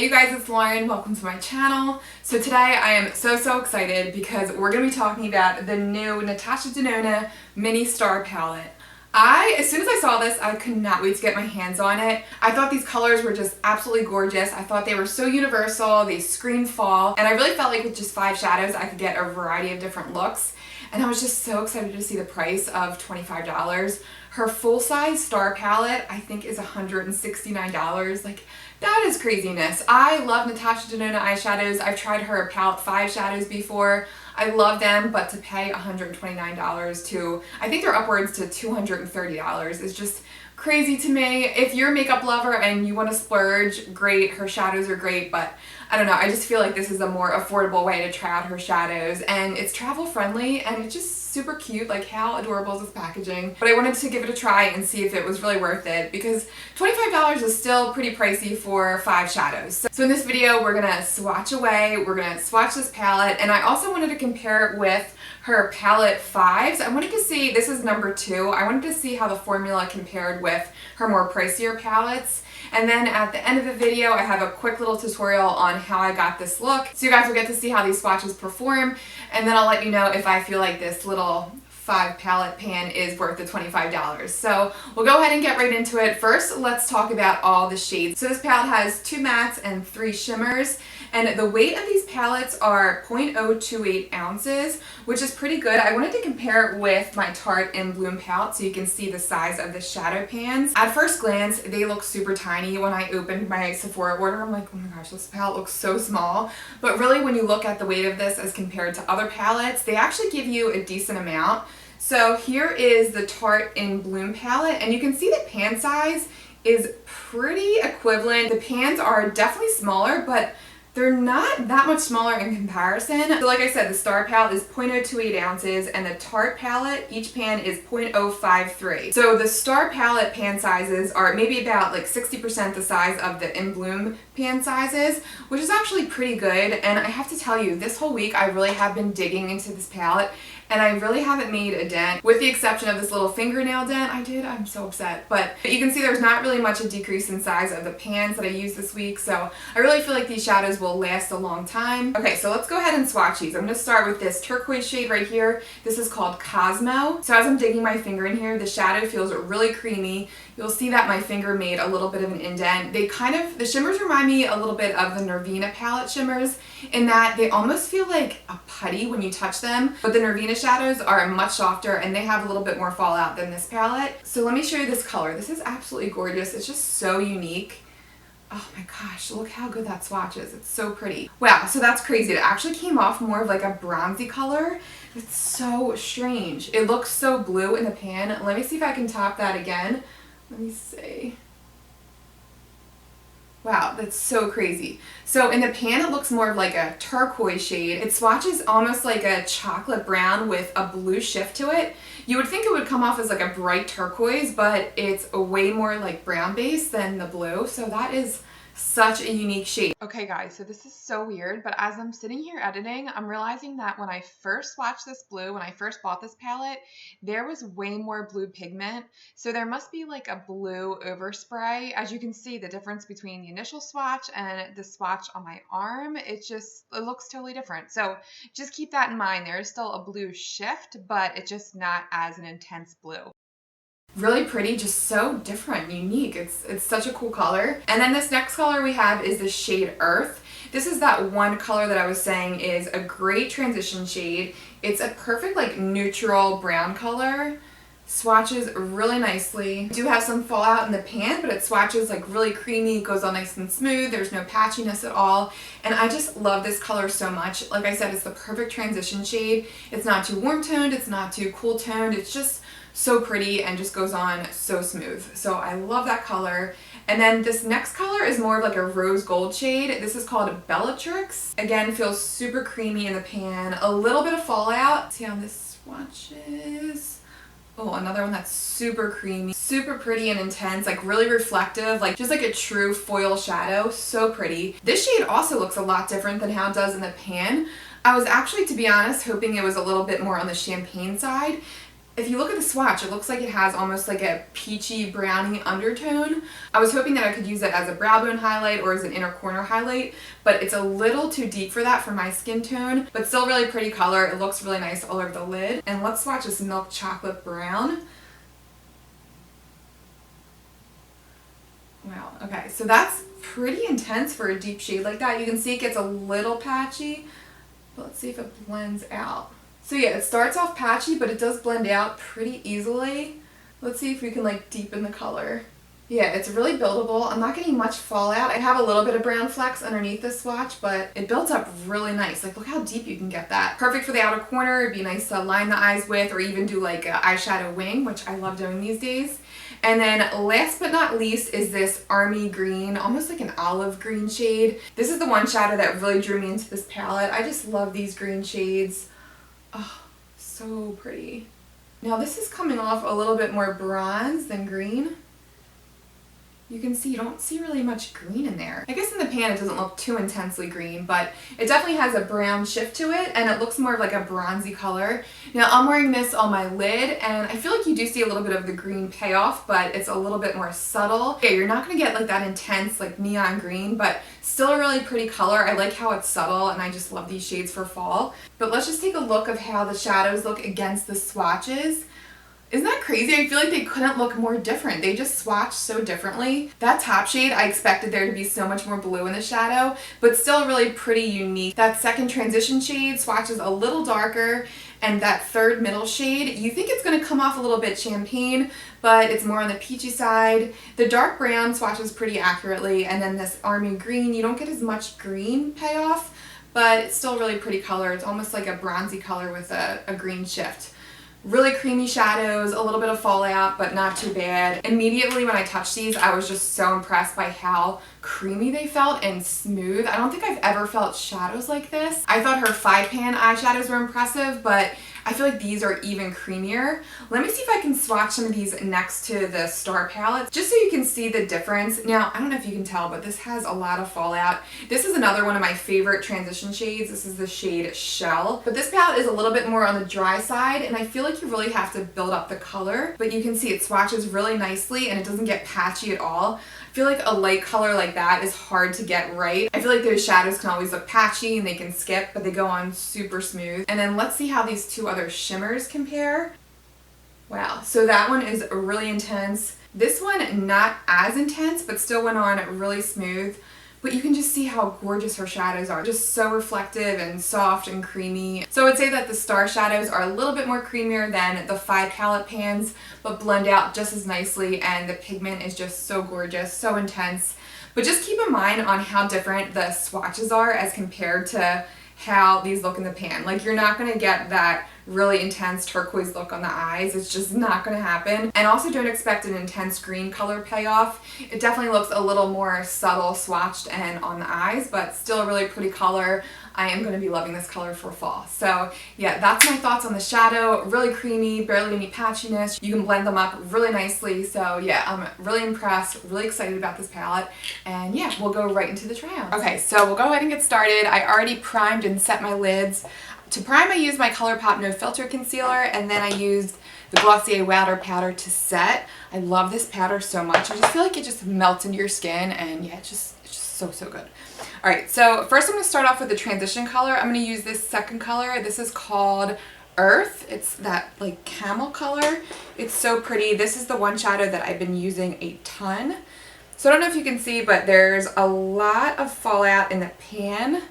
Hey you guys, it's Lauren. Welcome to my channel. So today I am so excited because we're going to be talking about the new Natasha Denona Mini Star Palette. As soon as I saw this, I could not wait to get my hands on it. I thought these colors were just absolutely gorgeous. I thought they were so universal, they screamed fall, and I really felt like with just 5 shadows I could get a variety of different looks. And I was just so excited to see the price of $25. Her full-size star palette, I think, is $169. Like, that is craziness. I love Natasha Denona eyeshadows. I've tried her palette 5 shadows before. I love them, but to pay $129 to, I think they're upwards to $230 is just crazy to me. If you're a makeup lover and you want to splurge, great. Her shadows are great, but I don't know. I just feel like this is a more affordable way to try out her shadows, and it's travel friendly and it's just super cute. Like, how adorable is this packaging? But I wanted to give it a try and see if it was really worth it, because $25 is still pretty pricey for 5 shadows. So in this video, we're gonna swatch away, we're gonna swatch this palette, and I also wanted to compare it with her palette 5s. I wanted to see, this is number 2, I wanted to see how the formula compared with her more pricier palettes. And then at the end of the video, I have a quick little tutorial on how I got this look. So you guys will get to see how these swatches perform, and then I'll let you know if I feel like this little 5 palette pan is worth the $25. So we'll go ahead and get right into it. First, let's talk about all the shades. So this palette has 2 mattes and 3 shimmers, and the weight of these palettes are 0.028 ounces, which is pretty good. I wanted to compare it with my Tarte in Bloom palette so you can see the size of the shadow pans. At first glance, they look super tiny. When I opened my Sephora order, I'm like, oh my gosh, this palette looks so small. But really, when you look at the weight of this as compared to other palettes, they actually give you a decent amount. So here is the Tarte in Bloom palette, and you can see the pan size is pretty equivalent. The pans are definitely smaller, but they're not that much smaller in comparison. So like I said, the Star palette is 0.028 ounces, and the Tarte palette, each pan is 0.053. So the Star palette pan sizes are maybe about like 60% the size of the In Bloom pan sizes, which is actually pretty good. And I have to tell you, this whole week I really have been digging into this palette, and I really haven't made a dent, with the exception of this little fingernail dent I did. I'm so upset. But you can see there's not really much a decrease in size of the pans that I used this week, so I really feel like these shadows will last a long time. Okay, so let's go ahead and swatch these. I'm going to start with this turquoise shade right here. This is called Cosmo. So as I'm digging my finger in here, the shadow feels really creamy. You'll see that my finger made a little bit of an indent. The shimmers remind me a little bit of the Nervina palette shimmers in that they almost feel like a putty when you touch them, but the Nervina shadows are much softer and they have a little bit more fallout than this palette. So let me show you this color. This is absolutely gorgeous. It's just so unique. Oh my gosh, look how good that swatch is. It's so pretty. Wow, so that's crazy. It actually came off more of like a bronzy color. It's so strange. It looks so blue in the pan. Let me see if I can top that again. Let me see. Wow, that's so crazy. So in the pan, it looks more of like a turquoise shade. It swatches almost like a chocolate brown with a blue shift to it. You would think it would come off as like a bright turquoise, but it's a way more like brown base than the blue. So that is such a unique shade. Okay guys, so this is so weird, but as I'm sitting here editing, I'm realizing that when I first swatched this blue, when I first bought this palette, there was way more blue pigment. So there must be like a blue overspray. As you can see, the difference between the initial swatch and the swatch on my arm, it looks totally different. So just keep that in mind. There is still a blue shift, but it's just not as an intense blue. Really pretty, just so different, unique. It's such a cool color. And then this next color we have is the shade Earth. This is that one color that I was saying is a great transition shade. It's a perfect like neutral brown color. Swatches really nicely. Do have some fallout in the pan, but it swatches like really creamy, goes on nice and smooth. There's no patchiness at all. And I just love this color so much. Like I said, it's the perfect transition shade. It's not too warm toned, it's not too cool toned. It's just so pretty and just goes on so smooth. So I love that color. And then this next color is more of like a rose gold shade. This is called Bellatrix. Again, feels super creamy in the pan. A little bit of fallout. See how this swatches. Oh, another one that's super creamy, super pretty and intense, like really reflective, like just like a true foil shadow. So pretty. This shade also looks a lot different than how it does in the pan. I was actually, to be honest, hoping it was a little bit more on the champagne side. If you look at the swatch, it looks like it has almost like a peachy brownie undertone. I was hoping that I could use it as a brow bone highlight or as an inner corner highlight, but it's a little too deep for that for my skin tone, but still really pretty color. It looks really nice all over the lid. And let's swatch this milk chocolate brown. Wow, okay, so that's pretty intense for a deep shade like that. You can see it gets a little patchy, but let's see if it blends out. So yeah, it starts off patchy, but it does blend out pretty easily. Let's see if we can like deepen the color. Yeah, it's really buildable. I'm not getting much fallout. I have a little bit of brown flecks underneath this swatch, but it builds up really nice. Like, look how deep you can get that. Perfect for the outer corner. It'd be nice to line the eyes with, or even do like an eyeshadow wing, which I love doing these days. And then last but not least is this army green, almost like an olive green shade. This is the one shadow that really drew me into this palette. I just love these green shades. Oh, so pretty. Now this is coming off a little bit more bronze than green. You can see you don't see really much green in there. I guess in the pan it doesn't look too intensely green, but it definitely has a brown shift to it, and it looks more of like a bronzy color. Now I'm wearing this on my lid, and I feel like you do see a little bit of the green payoff, but it's a little bit more subtle. Yeah, you're not gonna get like that intense like neon green, but still a really pretty color. I like how it's subtle, and I just love these shades for fall. But let's just take a look of how the shadows look against the swatches. Isn't that crazy? I feel like they couldn't look more different. They just swatched so differently. That top shade, I expected there to be so much more blue in the shadow, but still really pretty unique. That second transition shade swatches a little darker, and that third middle shade, you think it's gonna come off a little bit champagne, but it's more on the peachy side. The dark brown swatches pretty accurately, and then this army green, you don't get as much green payoff, but it's still really pretty color. It's almost like a bronzy color with a green shift. Really creamy shadows, a little bit of fallout, but not too bad. Immediately when I touched these, I was just so impressed by how creamy they felt and smooth. I don't think I've ever felt shadows like this. I thought her 5-pan eyeshadows were impressive, but I feel like these are even creamier. Let me see if I can swatch some of these next to the Star palette, just so you can see the difference. Now, I don't know if you can tell, but this has a lot of fallout. This is another one of my favorite transition shades. This is the shade Shell. But this palette is a little bit more on the dry side, and I feel like you really have to build up the color. But you can see it swatches really nicely, and it doesn't get patchy at all. I feel like a light color like that is hard to get right. I feel like those shadows can always look patchy and they can skip, but they go on super smooth. And then let's see how these two other shimmers compare. Wow, so that one is really intense. This one not as intense, but still went on really smooth. But you can just see how gorgeous her shadows are. Just so reflective and soft and creamy. So I would say that the Star shadows are a little bit more creamier than the 5 palette pans, but blend out just as nicely, and the pigment is just so gorgeous, so intense. But just keep in mind on how different the swatches are as compared to how these look in the pan. Like, you're not gonna get that really intense turquoise look on the eyes. It's just not gonna happen. And also don't expect an intense green color payoff. It definitely looks a little more subtle swatched and on the eyes, but still a really pretty color. I am gonna be loving this color for fall. So yeah, that's my thoughts on the shadow. Really creamy, barely any patchiness. You can blend them up really nicely. So yeah, I'm really impressed, really excited about this palette. And yeah, we'll go right into the try on. Okay, so we'll go ahead and get started. I already primed and set my lids. To prime, I used my ColourPop No Filter Concealer, and then I used the Glossier Powder Powder to set. I love this powder so much. I just feel like it just melts into your skin, and yeah, it's just so good. All right, so first I'm going to start off with the transition color. I'm going to use this second color. This is called Earth. It's that like camel color. It's so pretty. This is the one shadow that I've been using a ton. So I don't know if you can see, but there's a lot of fallout in the pan,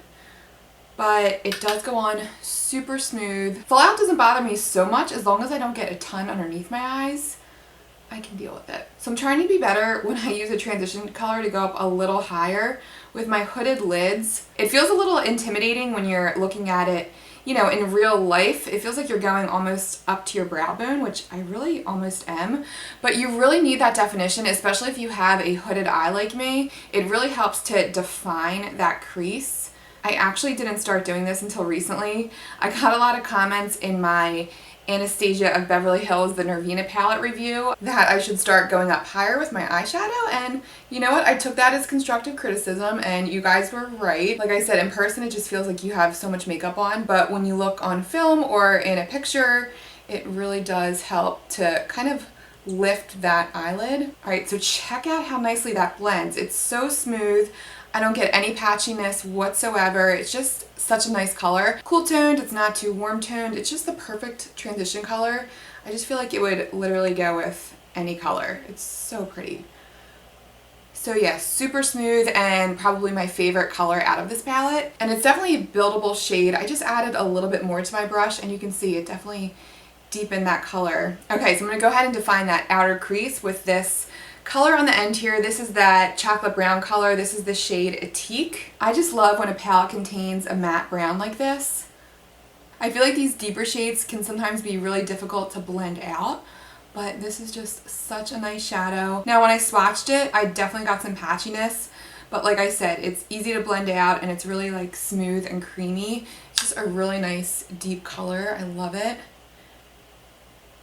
but it does go on super smooth. Fallout doesn't bother me so much as long as I don't get a ton underneath my eyes. I can deal with it. So I'm trying to be better when I use a transition color to go up a little higher with my hooded lids. It feels a little intimidating when you're looking at it, you know, in real life. It feels like you're going almost up to your brow bone, which I really almost am. But you really need that definition, especially if you have a hooded eye like me. It really helps to define that crease. I actually didn't start doing this until recently. I got a lot of comments in my Anastasia of Beverly Hills, the Nervina palette review, that I should start going up higher with my eyeshadow, and you know what? I took that as constructive criticism, and you guys were right. Like I said, in person it just feels like you have so much makeup on, but when you look on film or in a picture, it really does help to kind of lift that eyelid. All right, so check out how nicely that blends. It's so smooth. I don't get any patchiness whatsoever. It's just such a nice color. Cool toned, it's not too warm toned. It's just the perfect transition color. I just feel like it would literally go with any color. It's so pretty. So yeah, super smooth and probably my favorite color out of this palette. And it's definitely a buildable shade. I just added a little bit more to my brush and you can see it definitely deepened that color. Okay, so I'm gonna go ahead and define that outer crease with this color on the end here. This is that chocolate brown color. This is the shade Atique. I just love when a palette contains a matte brown like this. I feel like these deeper shades can sometimes be really difficult to blend out, but this is just such a nice shadow. Now when I swatched it, I definitely got some patchiness, but like I said, it's easy to blend out and it's really like smooth and creamy. It's just a really nice deep color. I love it.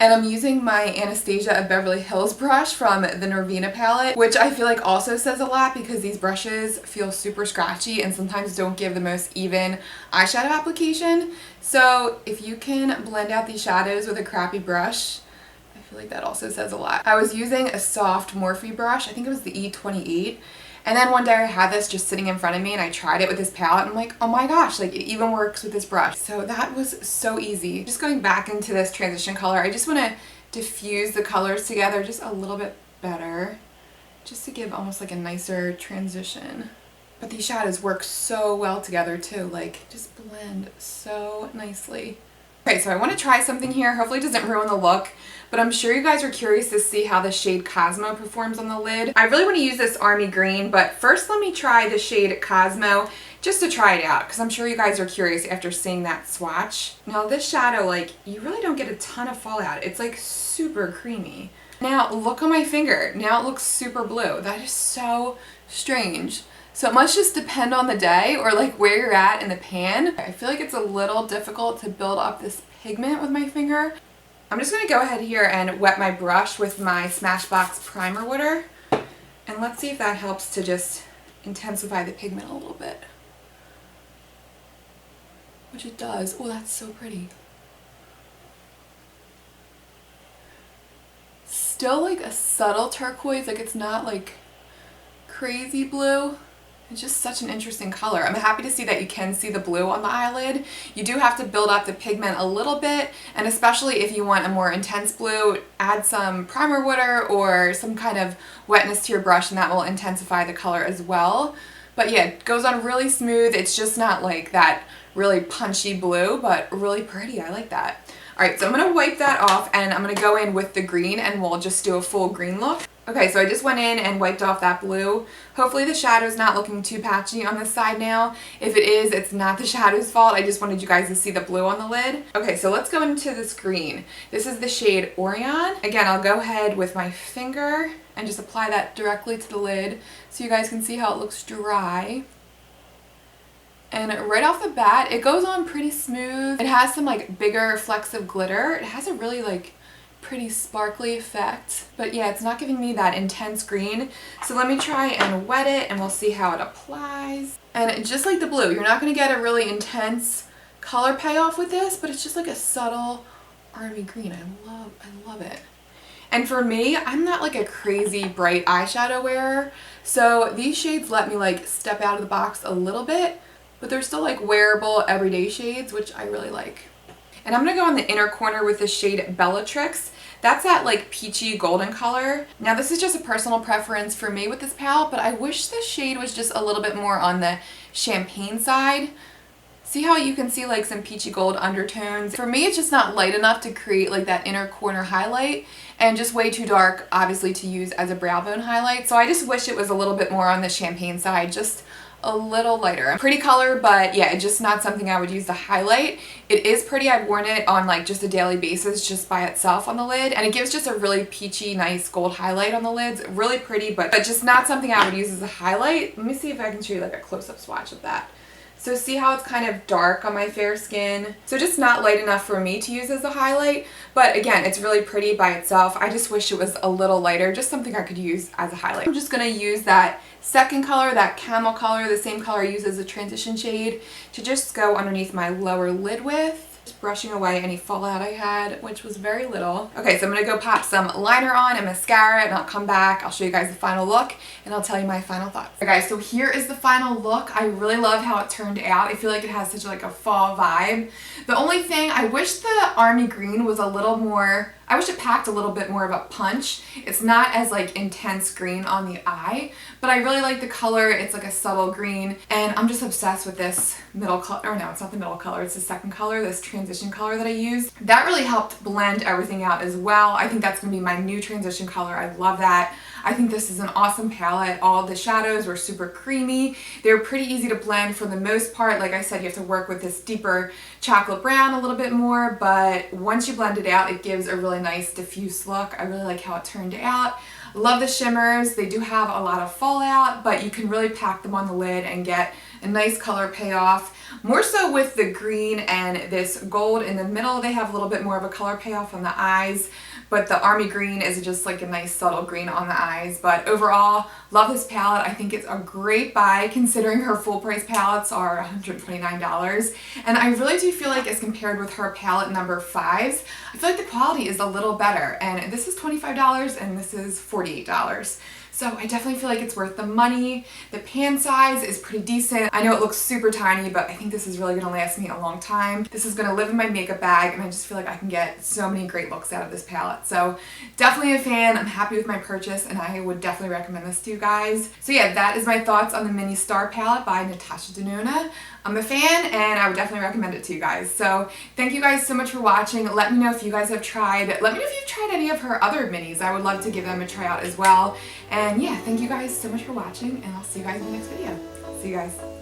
And I'm using my Anastasia of Beverly Hills brush from the Norvina palette, which I feel like also says a lot because these brushes feel super scratchy and sometimes don't give the most even eyeshadow application. So if you can blend out these shadows with a crappy brush, I feel like that also says a lot. I was using a soft Morphe brush, I think it was the E28, and then one day I had this just sitting in front of me and I tried it with this palette and I'm like, oh my gosh, like it even works with this brush. So that was so easy. Just going back into this transition color, I just want to diffuse the colors together just a little bit better, just to give almost like a nicer transition. But these shadows work so well together too, like just blend so nicely. Okay, so I want to try something here. Hopefully it doesn't ruin the look, but I'm sure you guys are curious to see how the shade Cosmo performs on the lid. I really want to use this Army Green, but first let me try the shade Cosmo just to try it out because I'm sure you guys are curious after seeing that swatch. Now this shadow, like, you really don't get a ton of fallout. It's like super creamy. Now look on my finger. Now it looks super blue. That is so strange. So it must just depend on the day or like where you're at in the pan. I feel like it's a little difficult to build up this pigment with my finger. I'm just going to go ahead here and wet my brush with my Smashbox primer water. And let's see if that helps to just intensify the pigment a little bit. Which it does. Oh, that's so pretty. Still like a subtle turquoise, like it's not like crazy blue. It's just such an interesting color. I'm happy to see that you can see the blue on the eyelid. You do have to build up the pigment a little bit, and especially if you want a more intense blue, add some primer water or some kind of wetness to your brush and that will intensify the color as well. But yeah, it goes on really smooth. It's just not like that really punchy blue, but really pretty. I like that. All right, so I'm gonna wipe that off and I'm gonna go in with the green and we'll just do a full green look. Okay, so I just went in and wiped off that blue. Hopefully the shadow's not looking too patchy on this side now. If it is, it's not the shadow's fault. I just wanted you guys to see the blue on the lid. Okay, so let's go into this green. This is the shade Orion. Again, I'll go ahead with my finger and just apply that directly to the lid so you guys can see how it looks dry. And right off the bat, it goes on pretty smooth. It has some like bigger flecks of glitter. It has a really like pretty sparkly effect, but yeah, it's not giving me that intense green. So let me try and wet it and we'll see how it applies. And just like the blue, you're not going to get a really intense color payoff with this, but it's just like a subtle army green. I love it. And for me, I'm not like a crazy bright eyeshadow wearer, so these shades let me like step out of the box a little bit, but they're still like wearable everyday shades, which I really like. And I'm going to go in the inner corner with the shade Bellatrix. That's that like peachy golden color. Now this is just a personal preference for me with this palette, but I wish this shade was just a little bit more on the champagne side. See how you can see like some peachy gold undertones? For me, it's just not light enough to create like that inner corner highlight, and just way too dark, obviously, to use as a brow bone highlight. So I just wish it was a little bit more on the champagne side, just a little lighter. Pretty color, but yeah, it's just not something I would use to highlight. It is pretty. I've worn it on like just a daily basis just by itself on the lid, and it gives just a really peachy, nice gold highlight on the lids. Really pretty, but just not something I would use as a highlight. Let me see if I can show you like a close-up swatch of that. So see how it's kind of dark on my fair skin? So just not light enough for me to use as a highlight, but again, it's really pretty by itself. I just wish it was a little lighter, just something I could use as a highlight. I'm just gonna use that second color, that camel color, the same color I use as a transition shade, to just go underneath my lower lid with. Just brushing away any fallout I had, which was very little. Okay, so I'm gonna go pop some liner on and mascara, and I'll come back, I'll show you guys the final look, and I'll tell you my final thoughts. Okay guys, so here is the final look. I really love how it turned out. I feel like it has such like a fall vibe. The only thing, I wish the army green was a little more, I wish it packed a little bit more of a punch. It's not as like intense green on the eye, but I really like the color. It's like a subtle green, and I'm just obsessed with this middle color, or no, it's not the middle color, it's the second color, this transition color that I used. That really helped blend everything out as well. I think that's gonna be my new transition color. I love that. I think this is an awesome palette. All the shadows were super creamy. They were pretty easy to blend for the most part. Like I said, you have to work with this deeper chocolate brown a little bit more, but once you blend it out, it gives a really nice diffuse look. I really like how it turned out. Love the shimmers. They do have a lot of fallout, but you can really pack them on the lid and get a nice color payoff. More so with the green and this gold in the middle, they have a little bit more of a color payoff on the eyes, but the army green is just like a nice subtle green on the eyes. But overall, love this palette. I think it's a great buy considering her full price palettes are $129. And I really do feel like as compared with her palette number 5s, I feel like the quality is a little better. And this is $25 and this is $48. So I definitely feel like it's worth the money. The pan size is pretty decent. I know it looks super tiny, but I think this is really gonna last me a long time. This is gonna live in my makeup bag, and I just feel like I can get so many great looks out of this palette. So definitely a fan. I'm happy with my purchase, and I would definitely recommend this to you guys. So yeah, that is my thoughts on the Mini Star palette by Natasha Denona. I'm a fan, and I would definitely recommend it to you guys. So thank you guys so much for watching. Let me know if you guys have tried, let me know if you've tried any of her other minis. I would love to give them a try out as well. And yeah, thank you guys so much for watching, and I'll see you guys in the next video. See you guys.